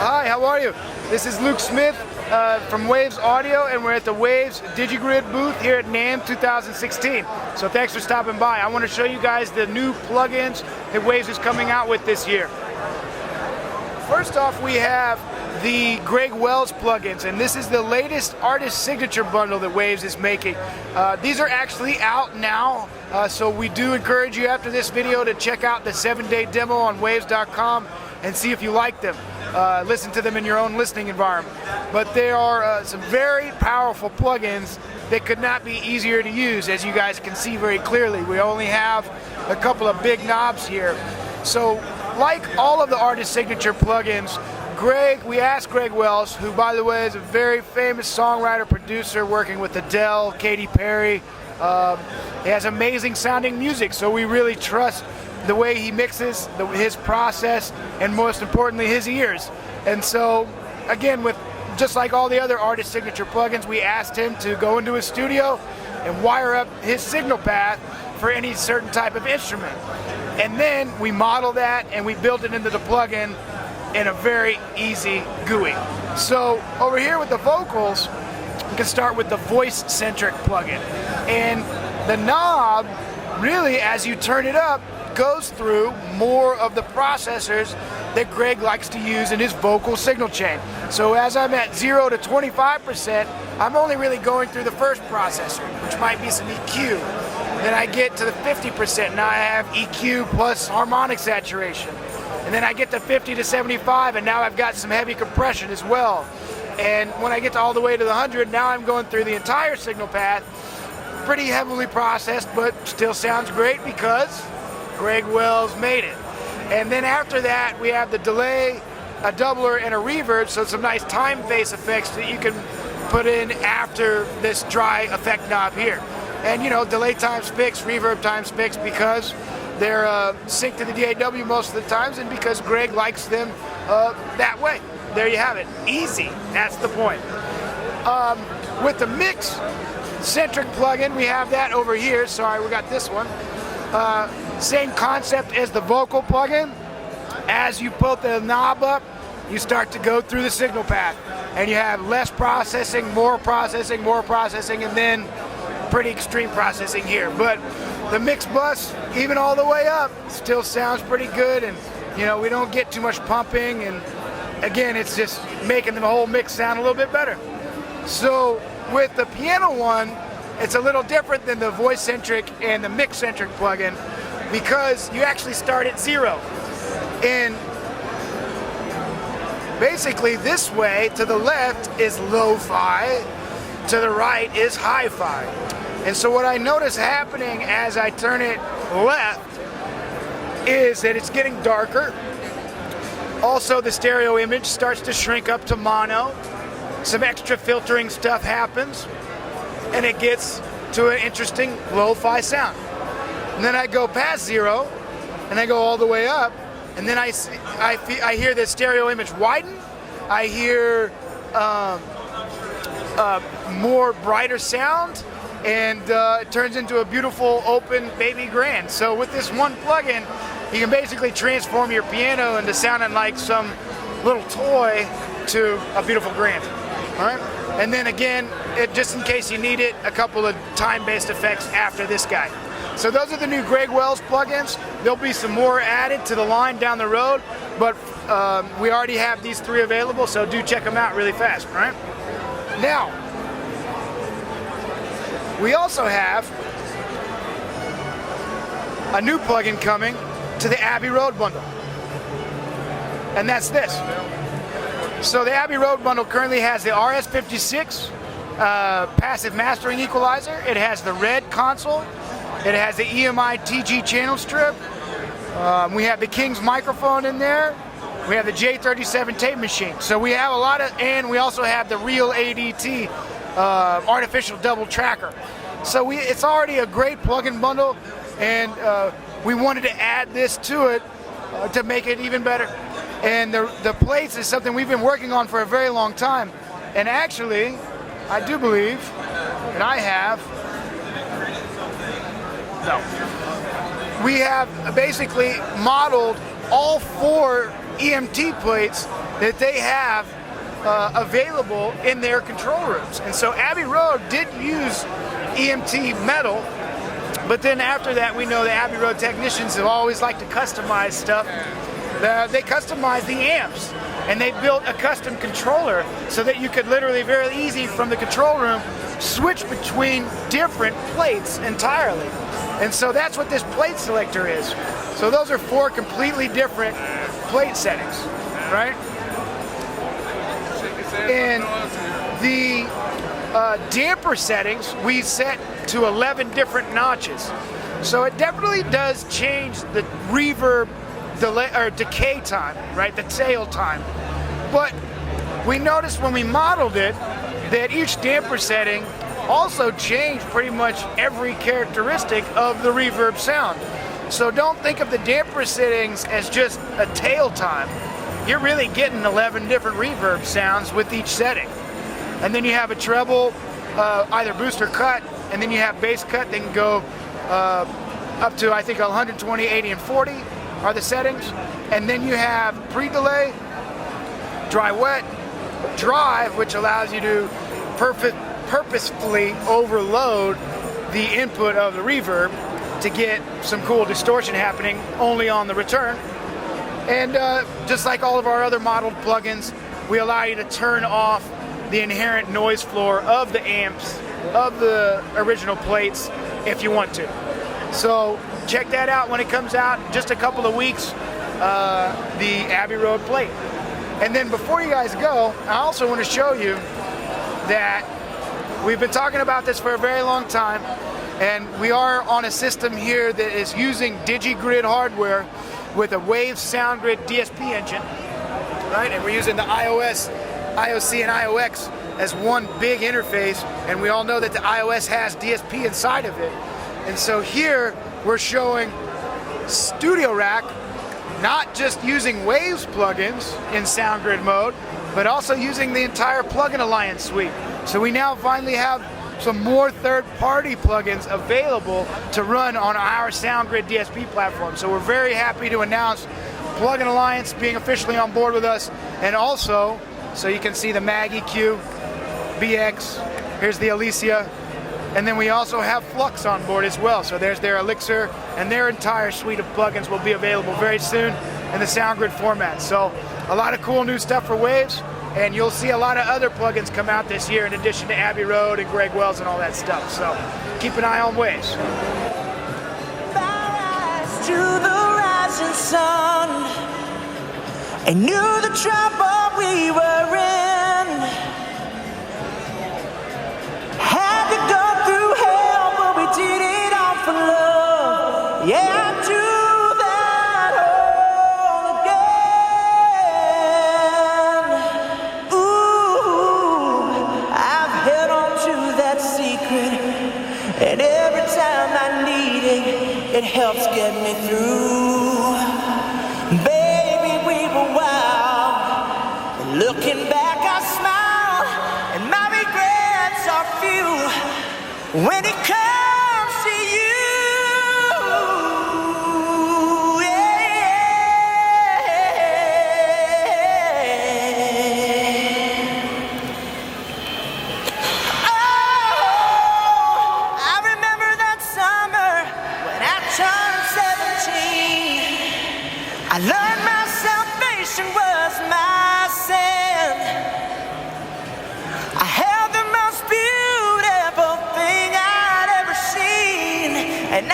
Hi, how are you? This is Luke Smith from Waves Audio, and we're at the Waves DigiGrid booth here at NAMM 2016. So thanks for stopping by. I want to show you guys the new plugins that Waves is coming out with this year. First off, we have the Greg Wells plugins, and this is the latest artist signature bundle that Waves is making. These are actually out now, so we do encourage you after this video to check out the 7-day demo on waves.com and see if you like them. Listen to them in your own listening environment. But there are some very powerful plugins that could not be easier to use, as you guys can see very clearly. We only have a couple of big knobs here. So like all of the artist signature plugins, we asked Greg Wells, who by the way is a very famous songwriter, producer, working with Adele, Katy Perry. He has amazing sounding music, so we really trust the way he mixes, his process, and most importantly, his ears. And so, again, just like all the other artist signature plugins, we asked him to go into his studio and wire up his signal path for any certain type of instrument. And then we model that and we built it into the plugin in a very easy GUI. So over here with the vocals, we can start with the voice-centric plugin. And the knob, really, as you turn it up, goes through more of the processors that Greg likes to use in his vocal signal chain. So as I'm at 0 to 25%, I'm only really going through the first processor, which might be some EQ. Then I get to the 50%, now I have EQ plus harmonic saturation. And then I get to 50 to 75, and now I've got some heavy compression as well. And when I get to all the way to the 100, now I'm going through the entire signal path, pretty heavily processed, but still sounds great because Greg Wells made it. And then after that, we have the delay, a doubler, and a reverb, so some nice time phase effects that you can put in after this dry effect knob here. And you know, delay times fixed, reverb times fixed, because they're synced to the DAW most of the times, and because Greg likes them that way. There you have it. Easy. That's the point. With the mix-centric plugin, we have that over here. Sorry, we got this one. Same concept as the vocal plugin. As you put the knob up, you start to go through the signal path, and you have less processing, more processing, and then pretty extreme processing here. But the mix bus, even all the way up, still sounds pretty good, and you know, we don't get too much pumping, and again, it's just making the whole mix sound a little bit better. So with the piano one, it's a little different than the voice-centric and the mix-centric plugin, because you actually start at 0. And basically this way, to the left is lo-fi, to the right is hi-fi. And so what I notice happening as I turn it left is that it's getting darker. Also, the stereo image starts to shrink up to mono. Some extra filtering stuff happens, and it gets to an interesting lo-fi sound. And then I go past 0, and I go all the way up, and then I hear the stereo image widen. I hear more brighter sound, and it turns into a beautiful open baby grand. So with this one plugin, you can basically transform your piano into sounding like some little toy to a beautiful grand. All right? And then again, just in case you need it, a couple of time-based effects after this guy. So those are the new Greg Wells plugins. There'll be some more added to the line down the road, but we already have these 3 available, so do check them out really fast, all right? Now, we also have a new plugin coming to the Abbey Road bundle, and that's this. So the Abbey Road bundle currently has the RS56 passive mastering equalizer. It has the red console. It has the EMI TG channel strip. We have the King's microphone in there. We have the J37 tape machine. So we have a lot of, and we also have the real ADT artificial double tracker. So it's already a great plugin bundle, and we wanted to add this to it to make it even better. And the plates is something we've been working on for a very long time. And actually, I do believe that I have, no. We have basically modeled all 4 EMT plates that they have available in their control rooms. And so Abbey Road did use EMT metal, but then after that we know the Abbey Road technicians have always liked to customize stuff. They customized the amps, and they built a custom controller so that you could literally very easy from the control room switch between different plates entirely. And so that's what this plate selector is. So those are 4 completely different plate settings, right? And the damper settings we set to 11 different notches. So it definitely does change the reverb delay or decay time, right? The tail time. But we noticed when we modeled it that each damper setting also changed pretty much every characteristic of the reverb sound. So don't think of the damper settings as just a tail time. You're really getting 11 different reverb sounds with each setting. And then you have a treble, either boost or cut, and then you have bass cut. They can go up to, I think, 120, 80, and 40 are the settings. And then you have pre-delay, dry wet, drive, which allows you to purposefully overload the input of the reverb to get some cool distortion happening only on the return. And just like all of our other modeled plugins, we allow you to turn off the inherent noise floor of the amps, of the original plates, if you want to. So check that out when it comes out, just a couple of weeks, the Abbey Road plate. And then before you guys go, I also want to show you that we've been talking about this for a very long time, and we are on a system here that is using DigiGrid hardware with a Waves SoundGrid DSP engine, right? And we're using the iOS, IOC, and IOX as one big interface, and we all know that the iOS has DSP inside of it. And so here we're showing Studio Rack, not just using Waves plugins in SoundGrid mode, but also using the entire Plugin Alliance suite. So we now finally have some more third-party plugins available to run on our SoundGrid DSP platform. So we're very happy to announce Plugin Alliance being officially on board with us, and also, so you can see the Mag EQ, BX, here's the Alicia, and then we also have Flux on board as well. So there's their Elixir, and their entire suite of plugins will be available very soon in the SoundGrid format. So a lot of cool new stuff for Waves, and you'll see a lot of other plugins come out this year in addition to Abbey Road and Greg Wells and all that stuff. So keep an eye on Waves. To the rising sun, I knew the trouble we were in. Had to go through hell, but we did it all for love. Yeah, I'd do that all again. Ooh, I've held on to that secret, and every time I need it helps get me through. Baby, we were wild. Looking back, I smile, and my regrets are few. When it comes to you, I remember that summer when I turned 17. I learned my salvation was my sin. I held the most beautiful thing I'd ever seen, and